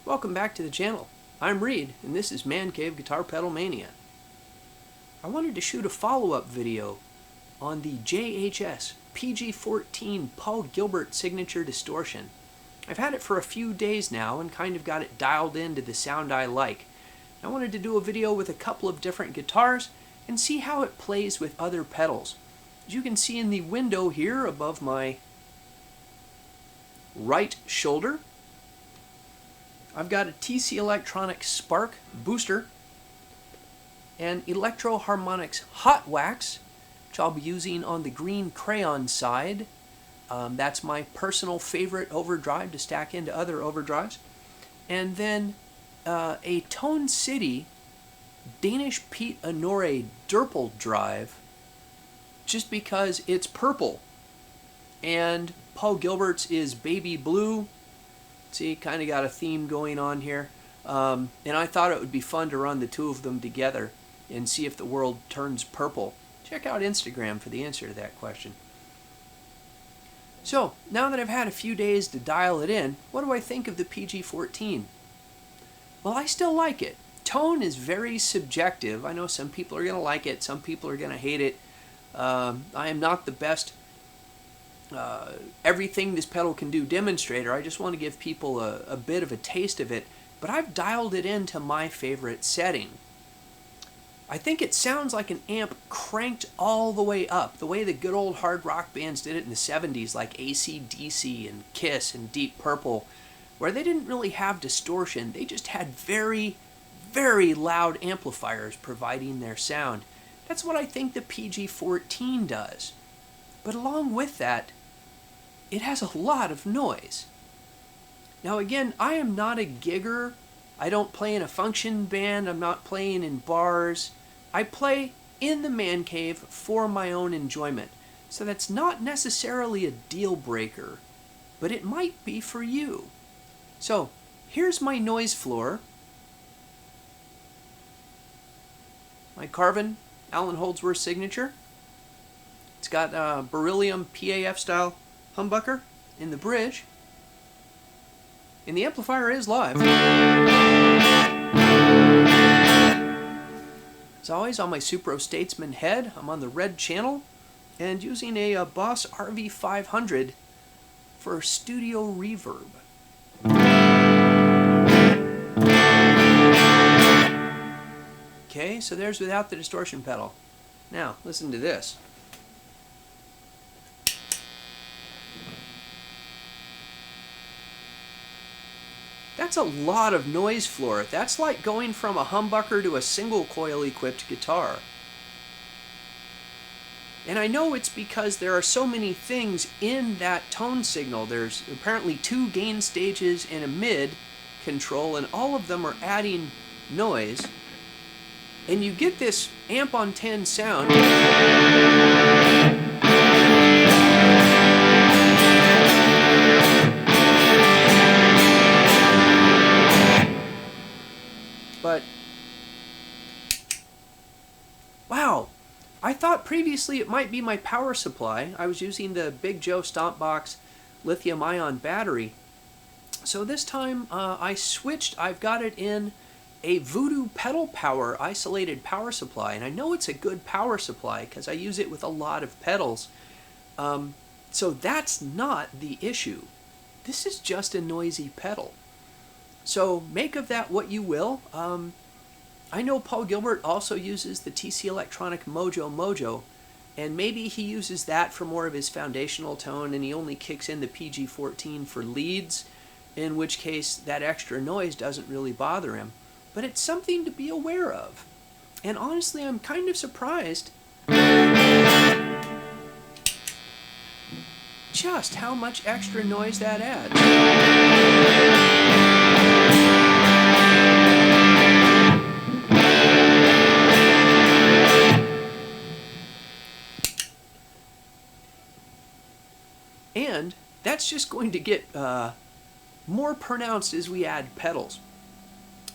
Welcome back to the channel. I'm Reed, and this is Man Cave Guitar Pedal Mania. I wanted to shoot a follow-up video on the JHS PG-14 Paul Gilbert signature distortion. I've had it for a few days now and kind of got it dialed into the sound I like. I wanted to do a video with a couple of different guitars and see how it plays with other pedals. As you can see in the window here above my right shoulder, I've got a TC Electronics Spark booster and Electro-Harmonix Hot Wax, which I'll be using on the green crayon side. That's my personal favorite overdrive to stack into other overdrives. And then a Tone City Danish Pete Honore Durple drive, just because it's purple and Paul Gilbert's is baby blue. See, kind of got a theme going on here. And I thought it would be fun to run the two of them together and see if the world turns purple. Check out Instagram for the answer to that question. So, now that I've had a few days to dial it in, what do I think of the PG-14? Well, I still like it. Tone is very subjective. I know some people are going to like it, some people are going to hate it. I am not the best everything this pedal can do demonstrator. I just want to give people a bit of a taste of it, but I've dialed it into my favorite setting. I think it sounds like an amp cranked all the way up, the way the good old hard rock bands did it in the 70s, like AC/DC and Kiss and Deep Purple, where they didn't really have distortion. They just had very, very loud amplifiers providing their sound. That's what I think the PG-14 does. But along with that, it has a lot of noise. Now again, I am not a gigger. I don't play in a function band. I'm not playing in bars. I play in the man cave for my own enjoyment. So that's not necessarily a deal breaker, but it might be for you. So here's my noise floor. My Carvin Allen Holdsworth signature. It's got beryllium PAF style humbucker in the bridge. And the amplifier is live. As always, on my Supro Statesman head, I'm on the red channel and using a Boss RV500 for studio reverb. Okay, so there's without the distortion pedal. Now, listen to this. That's a lot of noise floor. That's like going from a humbucker to a single coil equipped guitar. And I know it's because there are so many things in that tone signal. There's apparently 2 gain stages and a mid control, and all of them are adding noise. And you get this amp on 10 sound. But, wow, I thought previously it might be my power supply. I was using the Big Joe Stompbox lithium-ion battery. So this time I switched. I've got it in a Voodoo Pedal Power isolated power supply. And I know it's a good power supply because I use it with a lot of pedals. So that's not the issue. This is just a noisy pedal. So make of that what you will. I know Paul Gilbert also uses the TC Electronic Mojo, and maybe he uses that for more of his foundational tone and he only kicks in the PG-14 for leads, in which case that extra noise doesn't really bother him. But it's something to be aware of. And honestly, I'm kind of surprised just how much extra noise that adds. And that's just going to get more pronounced as we add pedals.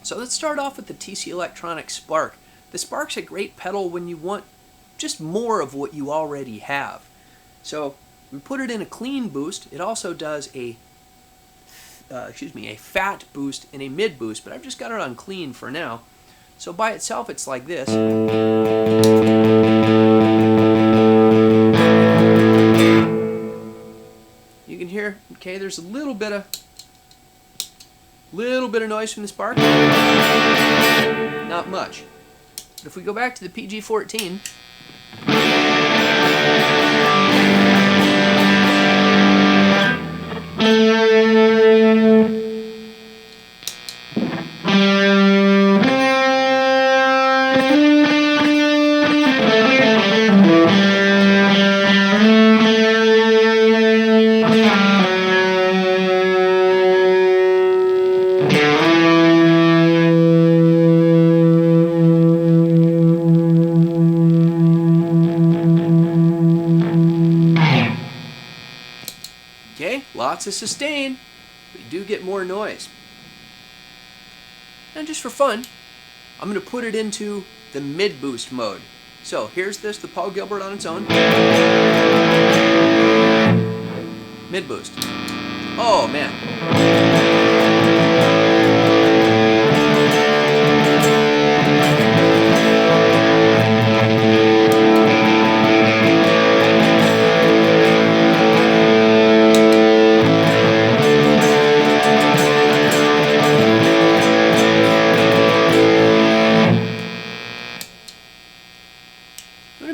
So let's start off with the TC Electronics Spark. The Spark's a great pedal when you want just more of what you already have. So we put it in a clean boost. It also does a a fat boost and a mid boost, but I've just got it on clean for now. So by itself it's like this. You can hear, okay, there's a little bit of noise from the spark. Not much. But if we go back to the PG-14, okay, lots of sustain, but you do get more noise. And just for fun, I'm going to put it into the mid boost mode. So here's the Paul Gilbert on its own. Mid boost. Oh man.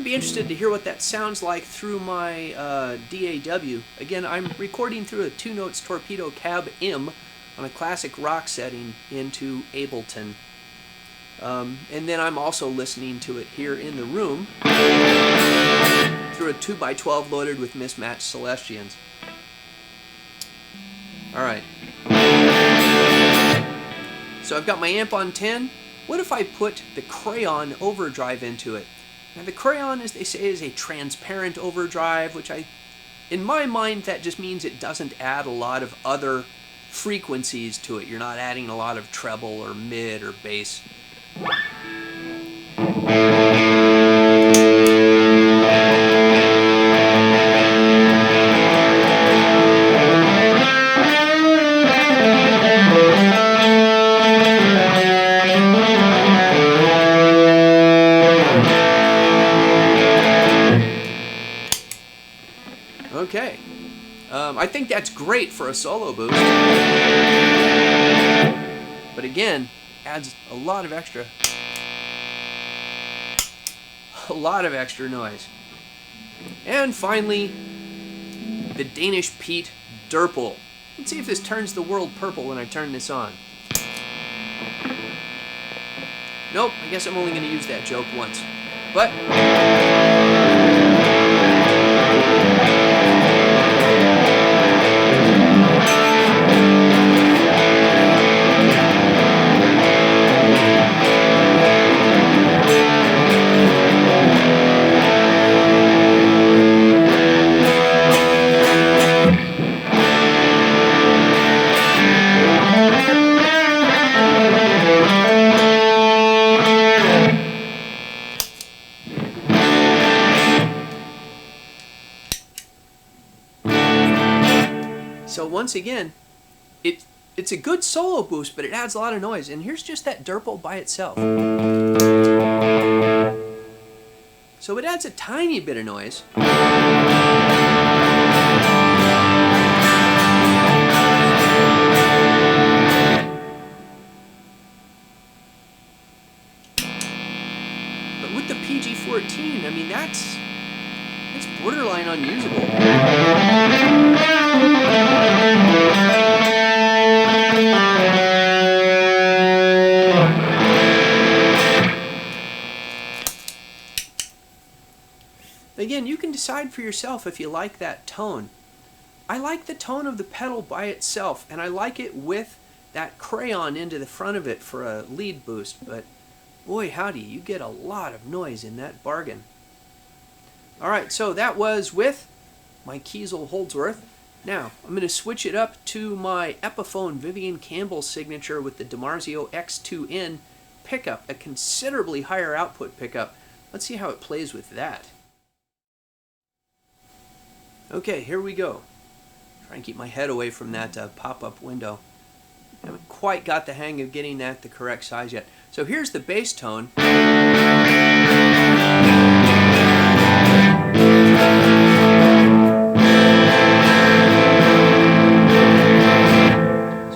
Interested to hear what that sounds like through my DAW. Again, I'm recording through a 2-notes torpedo cab M on a classic rock setting into Ableton. And then I'm also listening to it here in the room through a 2x12 loaded with mismatched Celestians. Alright. So I've got my amp on 10. What if I put the Crayon overdrive into it? Now the Crayon, as they say, is a transparent overdrive, which in my mind, that just means it doesn't add a lot of other frequencies to it. You're not adding a lot of treble or mid or bass. Okay, I think that's great for a solo boost, but again, adds a lot of extra noise. And finally, the Danish Pete Durple. Let's see if this turns the world purple when I turn this on. Nope, I guess I'm only going to use that joke once, but so once again, it's a good solo boost, but it adds a lot of noise. And here's just that Durple by itself. So it adds a tiny bit of noise. But with the PG-14, I mean, it's borderline unusable. Again, you can decide for yourself if you like that tone. I like the tone of the pedal by itself, and I like it with that Crayon into the front of it for a lead boost, but boy howdy, you get a lot of noise in that bargain. Alright, so that was with my Kiesel Holdsworth. Now, I'm going to switch it up to my Epiphone Vivian Campbell signature with the Dimarzio X2N pickup, a considerably higher output pickup. Let's see how it plays with that. Okay, here we go. Try and keep my head away from that pop-up window. I haven't quite got the hang of getting that the correct size yet. So here's the bass tone. So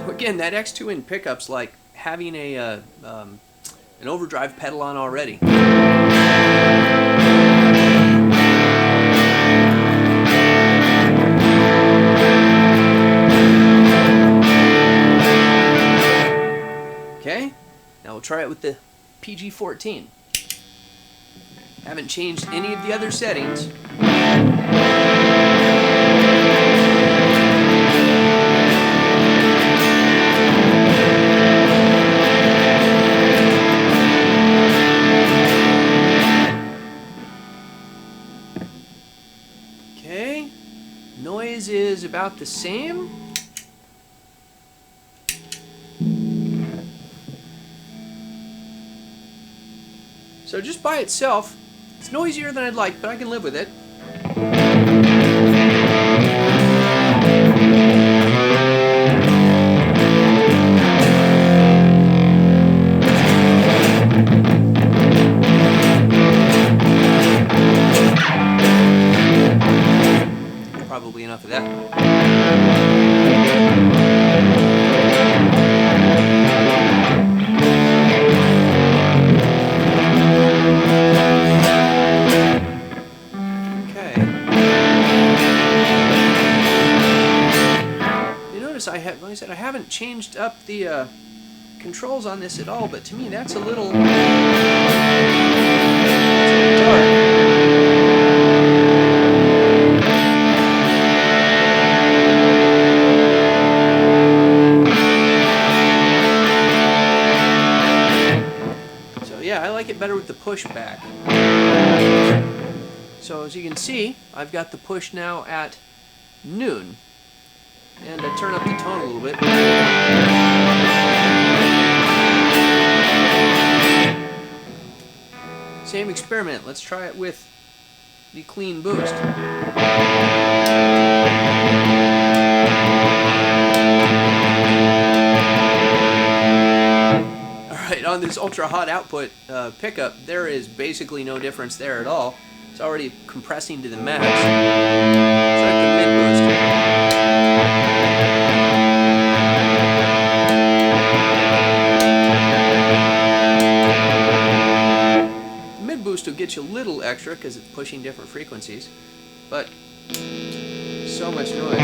again, that X2N pickup's like having an overdrive pedal on already. Okay, now we'll try it with the PG-14. Haven't changed any of the other settings. Okay, noise is about the same. So just by itself, it's noisier than I'd like, but I can live with it. Probably enough of that. Like I said, I haven't changed up the controls on this at all, but to me that's a little dark. So yeah, I like it better with the push back. So as you can see, I've got the push now at noon. And I turn up the tone a little bit. Same experiment. Let's try it with the clean boost. Alright, on this ultra hot output pickup, there is basically no difference there at all. It's already compressing to the max. Let's try the mid boost. Boost will get you a little extra because it's pushing different frequencies, but so much noise.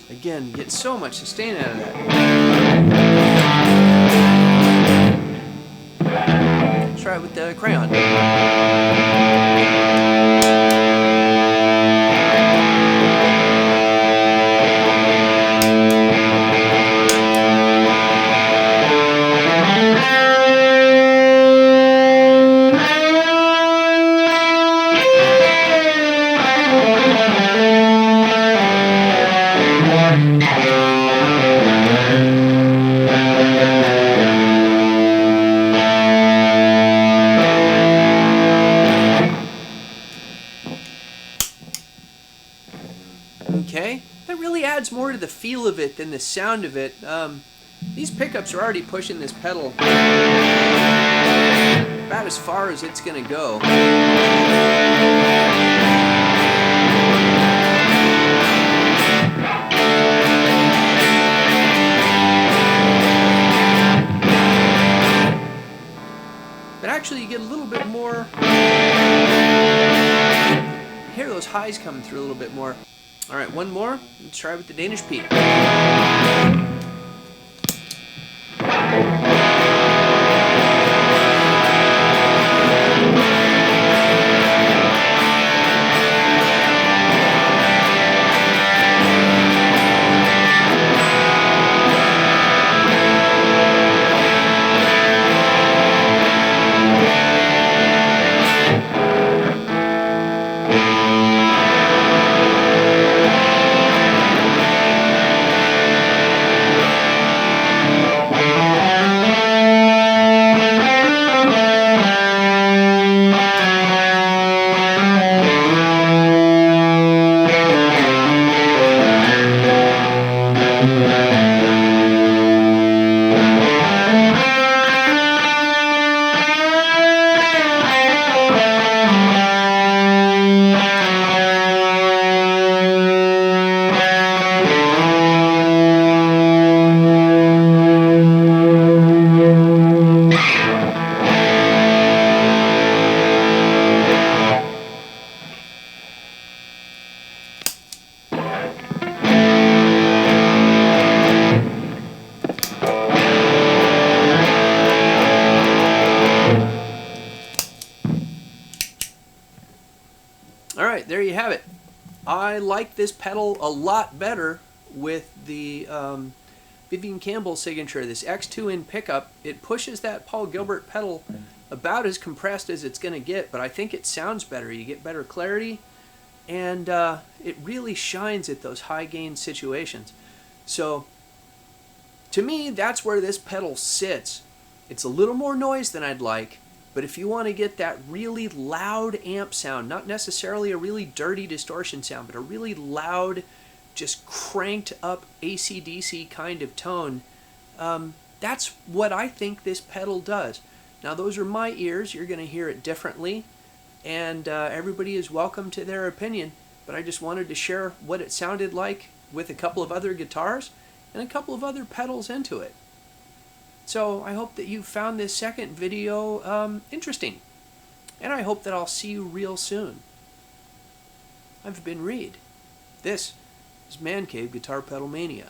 Again, you get so much sustain out of that. Try it with the crayon. Okay, that really adds more to the feel of it than the sound of it. These pickups are already pushing this pedal about as far as it's going to go. But actually you get a little bit more, hear those highs coming through a little bit more. Alright, one more. Let's try with the Danish Pete. I like this pedal a lot better with the Vivian Campbell signature, this X2N pickup. It pushes that Paul Gilbert pedal about as compressed as it's going to get, but I think it sounds better. You get better clarity, and it really shines at those high gain situations. So to me, that's where this pedal sits. It's a little more noise than I'd like, but if you want to get that really loud amp sound, not necessarily a really dirty distortion sound, but a really loud, just cranked up AC/DC kind of tone, that's what I think this pedal does. Now those are my ears. You're going to hear it differently, and everybody is welcome to their opinion, but I just wanted to share what it sounded like with a couple of other guitars and a couple of other pedals into it. So I hope that you found this second video interesting, and I hope that I'll see you real soon. I've been Reed. This is Man Cave Guitar Pedal Mania.